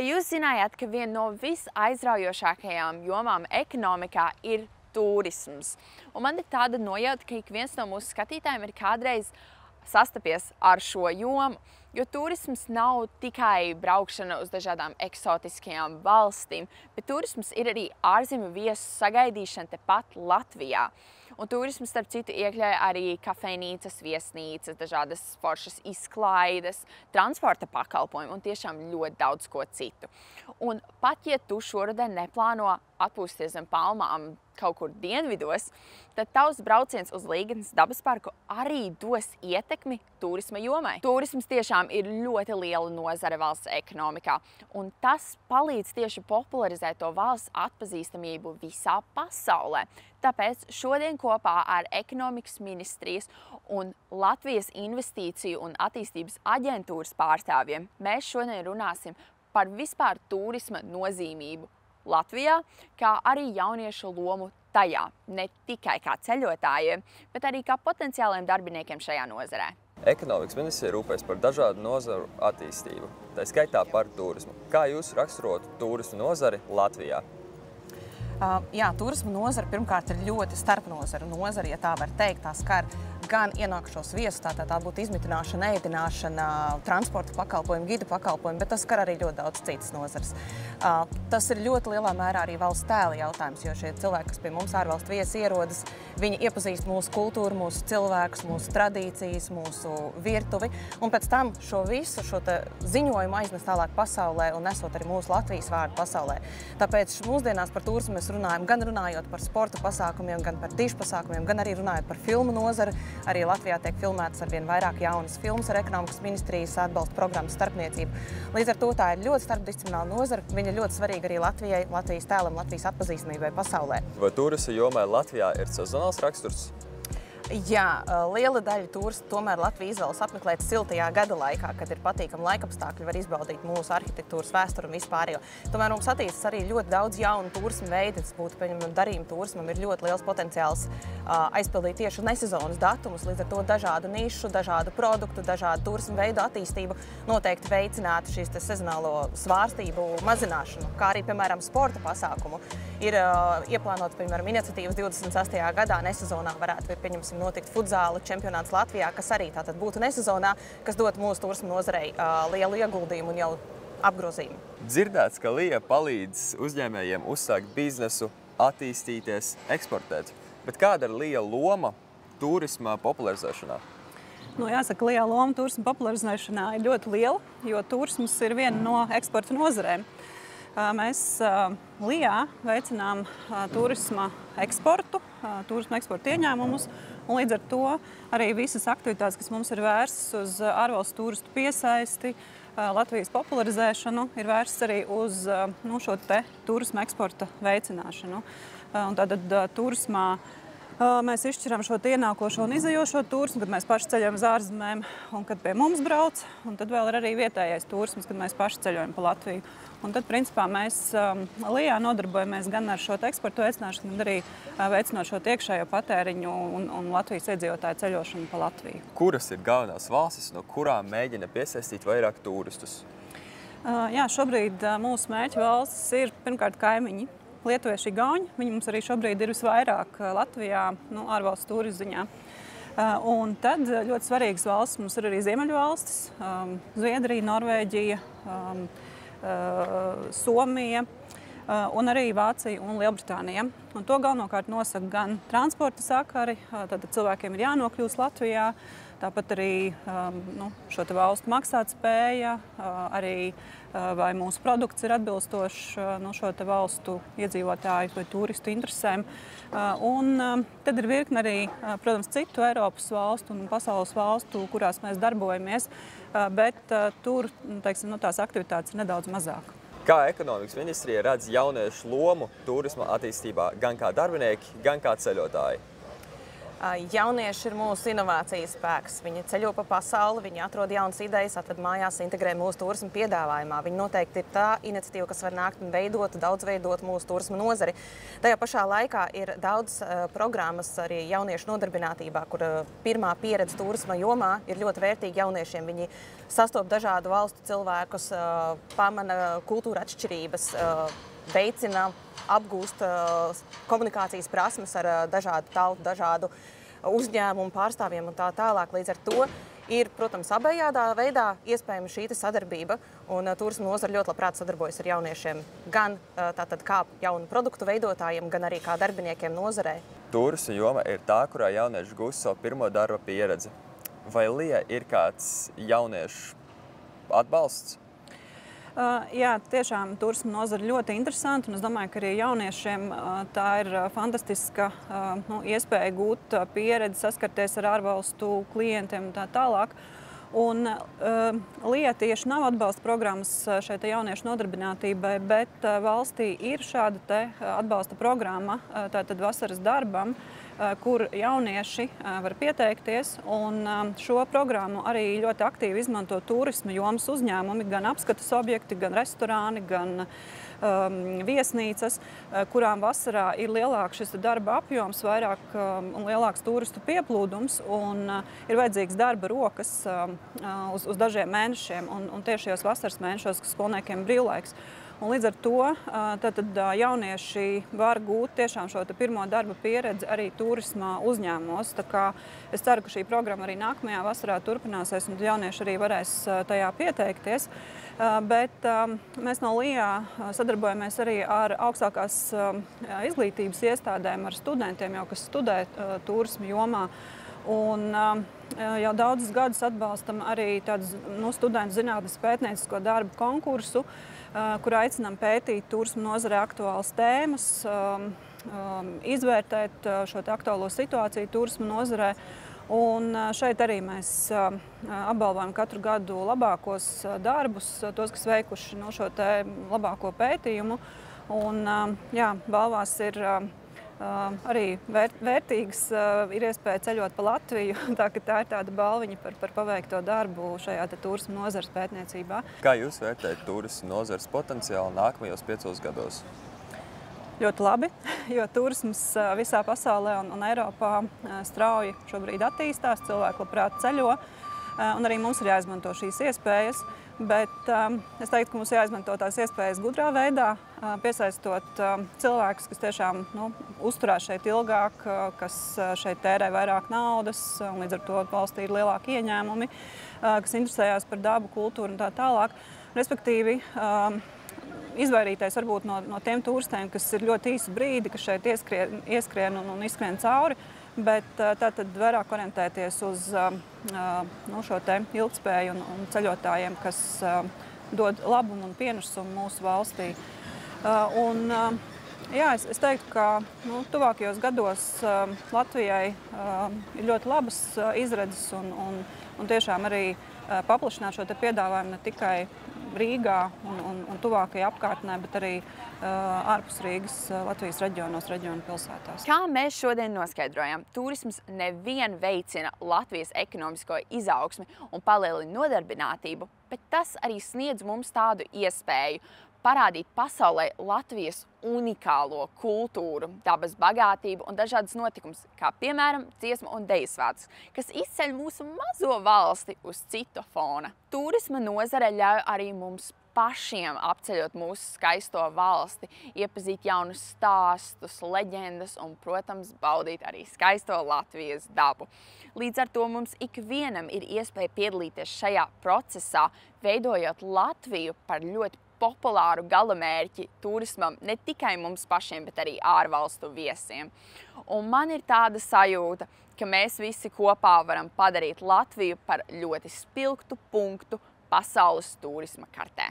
Vai jūs zinājāt, ka viena no visaizraujošākajām jomām ekonomikā ir turisms? Un man ir tāda nojauta, ka ik viens no mūsu skatītājiem ir kādreiz sastapies ar šo jomu, jo turisms nav tikai braukšana uz dažādām eksotiskajām valstīm, bet turisms ir arī ārzemju viesu sagaidīšana tepat Latvijā. Un turisms, starp citu, iekļauj arī kafejnīcas, viesnīcas, dažādas foršas izklaides, transporta pakalpojumu un tiešām ļoti daudz ko citu. Un pat ja tu šoruden neplāno atpūsties zem palmām kaut kur dienvidos, tad tavs brauciens uz Līgatnes dabas parku arī dos ietekmi turisma jomai. Turisms tiešām ir ļoti liela nozare valsts ekonomikā, un tas palīdz tieši popularizēt to valsts atpazīstamību visā pasaulē. Tāpēc šodien kopā ar Ekonomikas ministrijas un Latvijas investīciju un attīstības aģentūras pārstāvjiem mēs šodien runāsim par vispār turisma nozīmību Latvijā, kā arī jauniešu lomu tajā, ne tikai kā ceļotājiem, bet arī kā potenciāliem darbiniekiem šajā nozarē. Ekonomikas ministrija rūpēs par dažādu nozaru attīstību, tā skaitā par turismu. Kā jūs raksturotu turismu nozari Latvijā? Jā, turisma nozara pirmkārt ir ļoti starpnozara nozara, ja tā var teikt. Tā skar gan ienākušos viesus, tā būtu izmitināšana, ēdināšana, transporta pakalpojumi, gida pakalpojumi, bet tas skar arī ļoti daudz citas nozares. Tas ir ļoti lielā mērā arī valsts tēla jautājums, jo šie cilvēki, kas pie mums ārvalstu viesi ierodas, viņi iepazīst mūsu kultūru, mūsu cilvēkus, mūsu tradīcijas, mūsu virtuvi, un pēc tam šo ziņojumu aiznes tālāk pasaulē un nesot arī mūsu Latvijas vārdu pasaulē. Tāpēc mūsdienās par turismu mēs runājam gan runājot par sporta pasākumiem, gan par dišu pasākumiem, gan arī runājot par filmu nozari. Arī Latvijā tiek filmētas arvien vairāk jaunas filmas ar Ekonomikas ministrijas atbalsta programmas starpniecību. Līdz ar to tā ir ļoti starpdisciplināla nozara. Viņa ir ļoti svarīga arī Latvijai, Latvijas tēlam, Latvijas atpazīstamībai pasaulē. Vai turisma jomai Latvijā ir sezonāls raksturs? Jā, liela daļa turistu tomēr Latvija izvēlas apmeklēt siltajā gada laikā, kad ir patīkami laikapstākļi, var izbaudīt mūsu arhitektūras vēsturi un vispārējo. Tomēr mums attīstās arī ļoti daudz jaunu turismu veidu. Tas būtu, piemēram, darījuma turismam ir ļoti liels potenciāls aizpildīt tieši nesezonas datumus, līdz ar to dažādu nišu, dažādu produktu, dažādu turismu veidu attīstību noteikti veicinātu šīs sezonālo svārstību mazināšanu, kā arī, piemēram, sporta pasākumu. Ir ieplānotas, piemēram, iniciatīvas 28. gadā nesezonā varētu, pieņemsim, notikt futzāla čempionāts Latvijā, kas arī tātad būtu nesezonā, kas dot mūsu turisma nozarei lielu ieguldījumu un jau apgrozījumu. Dzirdēts, ka LIA palīdz uzņēmējiem uzsākt biznesu, attīstīties, eksportēt. Bet kāda ir LIA loma turisma popularizēšanā? Jāsaka, LIA loma turisma popularizēšanā ir ļoti liela, jo turisms ir viena no eksporta nozarēm. Mēs LIA veicinām turisma eksportu, turisma eksporta ieņēmumus, un līdz ar to arī visas aktivitātes, kas mums ir vērstas uz ārvalstu turistu piesaisti, Latvijas popularizēšanu, ir vērstas arī uz šo turisma eksporta veicināšanu. Un tātad turismā mēs izšķiram šo ienākošo un izejošo turismu, kad mēs paši ceļojam uz ārzemēm un kad pie mums brauc. Un tad vēl ir arī vietējais turisms, kad mēs paši ceļojam pa Latviju. Un tad, principā, mēs LIA nodarbojamies gan ar šo eksportu veicināšanu, gan arī veicinot šo iekšējo patēriņu un Latvijas iedzīvotāju ceļošanu pa Latviju. Kuras ir galvenās valstis, no kurām mēģina piesaistīt vairāk turistus? Jā, šobrīd mūsu mērķa valstis ir pirmkārt kaimiņi. Lietuvieši, igauņi, viņi mums arī šobrīd ir visvairāk Latvijā, ārvalstu turismu ziņā. Un tad ļoti svarīgas valstis mums ir arī ziemeļu valstis, Zviedrija, Norvēģija, Somija un arī Vācija un Lielbritānija. Un to galvenokārt nosaka gan transporta sakari, tātad cilvēkiem ir jānokļūst Latvijā, tāpat arī šo valstu maksātspēja, arī vai mūsu produkts ir atbilstošs šo valstu iedzīvotāju vai turistu interesēm. Un tad ir virkne arī, protams, citu Eiropas valstu un pasaules valstu, kurās mēs darbojamies, bet tur, teiksim, tās aktivitātes ir nedaudz mazāk. Kā Ekonomikas ministrija redz jauniešu lomu turisma attīstībā gan kā darbinieki, gan kā ceļotāji? Jaunieši ir mūsu inovācijas spēks. Viņi ceļo pa pasauli, viņi atrod jaunas idejas, atved mājās, integrē mūsu turisma piedāvājumā. Viņi noteikti ir tā iniciatīva, kas var nākt un daudzveidot mūsu turisma nozari. Tajā pašā laikā ir daudz programmas arī jauniešu nodarbinātībā, kur pirmā pieredze turisma jomā ir ļoti vērtīga jauniešiem. Viņi sastop dažādu valstu cilvēkus, pamana kultūra atšķirības, veicina, apgūst komunikācijas prasmes ar dažādu tautu, dažādu uzņēmumu pārstāvjiem un tā tālāk. Līdz ar to ir, protams, abejādā veidā iespējama šī sadarbība, un turisma nozara ļoti labprāt sadarbojas ar jauniešiem, gan tātad kā jaunu produktu veidotājiem, gan arī kā darbiniekiem nozarē. Turisma joma ir tā, kurā jaunieši gūst savu pirmo darba pieredzi. Vai LIA ir kāds jauniešu atbalsts? Jā, tiešām turisma nozara ļoti interesanti, un es domāju, ka arī jauniešiem tā ir fantastiska iespēja gūt pieredzi, saskarties ar ārvalstu klientiem un tā tālāk. Un LIA tieši nav atbalsta programmas šai jauniešu nodarbinātībai, bet valstī ir šāda atbalsta programma, tātad vasaras darbam, kur jaunieši var pieteikties, un šo programmu arī ļoti aktīvi izmanto turisma jomas uzņēmumi, gan apskates objekti, gan restorāni, gan viesnīcas, kurām vasarā ir lielāks šis darba apjoms, vairāk un lielāks turistu pieplūdums, un ir vajadzīgs darba rokas uz dažiem mēnešiem, un tieši šajos vasaras mēnešos, kas skolniekiem brīvlaiks. Un līdz ar to tātad jaunieši var gūt tiešām šo pirmo darba pieredzi arī turisma uzņēmumos. Tā kā es ceru, ka šī programma arī nākamajā vasarā turpināsies, un jaunieši arī varēs tajā pieteikties. Bet mēs no LIA sadarbojamies arī ar augstākās izglītības iestādēm, ar studentiem, jau kas studē turisma jomā. Un jau daudzus gadus atbalstam arī tādu studentu zinātnes pētniecisko darbu konkursu, kur aicinām pētīt turisma nozarē aktuālas tēmas, izvērtēt šo aktuālo situāciju turisma nozarē. Un šeit arī mēs apbalvojam katru gadu labākos darbus, tos, kas veikuši šo labāko pētījumu. Un jā, balvās ir arī vērtīgs, ir iespēja ceļot pa Latviju, tā ka tā ir tāda balviņa par paveikto darbu šajā turisma nozares pētniecībā. Kā jūs vērtējat turisma nozares potenciālu nākamajos 5 gados? Ļoti labi, jo turisms visā pasaulē un Eiropā strauji šobrīd attīstās, cilvēki labprāt ceļo, un arī mums ir jāizmanto šīs iespējas. Bet es teiktu, ka mums jāizmanto tās iespējas gudrā veidā, piesaistot cilvēkus, kas tiešām uzturās šeit ilgāk, kas šeit tērē vairāk naudas, un līdz ar to valstī ir lielāki ieņēmumi, kas interesējās par dabu, kultūru un tā tālāk. Respektīvi, izvairīties varbūt no tiem turistiem, kas ir ļoti īsu brīdi, kas šeit ieskrien un izskrien cauri, bet tātad vairāk orientēties uz šo ilgtspēju un ceļotājiem, kas dod labumu un pienesumu mūsu valstī. Jā, es teiktu, ka tuvākajos gados Latvijai ir ļoti labas izredzes un tiešām arī paplašināt šo piedāvājumu ne tikai Rīgā un tuvākajā apkārtnē, bet arī ārpus Rīgas Latvijas reģionu pilsētās. Kā mēs šodien noskaidrojam, turisms nevien veicina Latvijas ekonomisko izaugsmi un palielina nodarbinātību, bet tas arī sniedz mums tādu iespēju parādīt pasaulē Latvijas unikālo kultūru, dabas bagātību un dažādas notikumus, kā piemēram dziesmu un deju svētkus, kas izceļ mūsu mazo valsti uz citu fona. Turisma nozare ļauj arī mums pašiem apceļot mūsu skaisto valsti, iepazīt jaunus stāstus, leģendas un, protams, baudīt arī skaisto Latvijas dabu. Līdz ar to mums ikvienam ir iespēja piedalīties šajā procesā, veidojot Latviju par ļoti populāru galamērķi turismam ne tikai mums pašiem, bet arī ārvalstu viesiem. Un man ir tāda sajūta, ka mēs visi kopā varam padarīt Latviju par ļoti spilgtu punktu pasaules turisma kartē.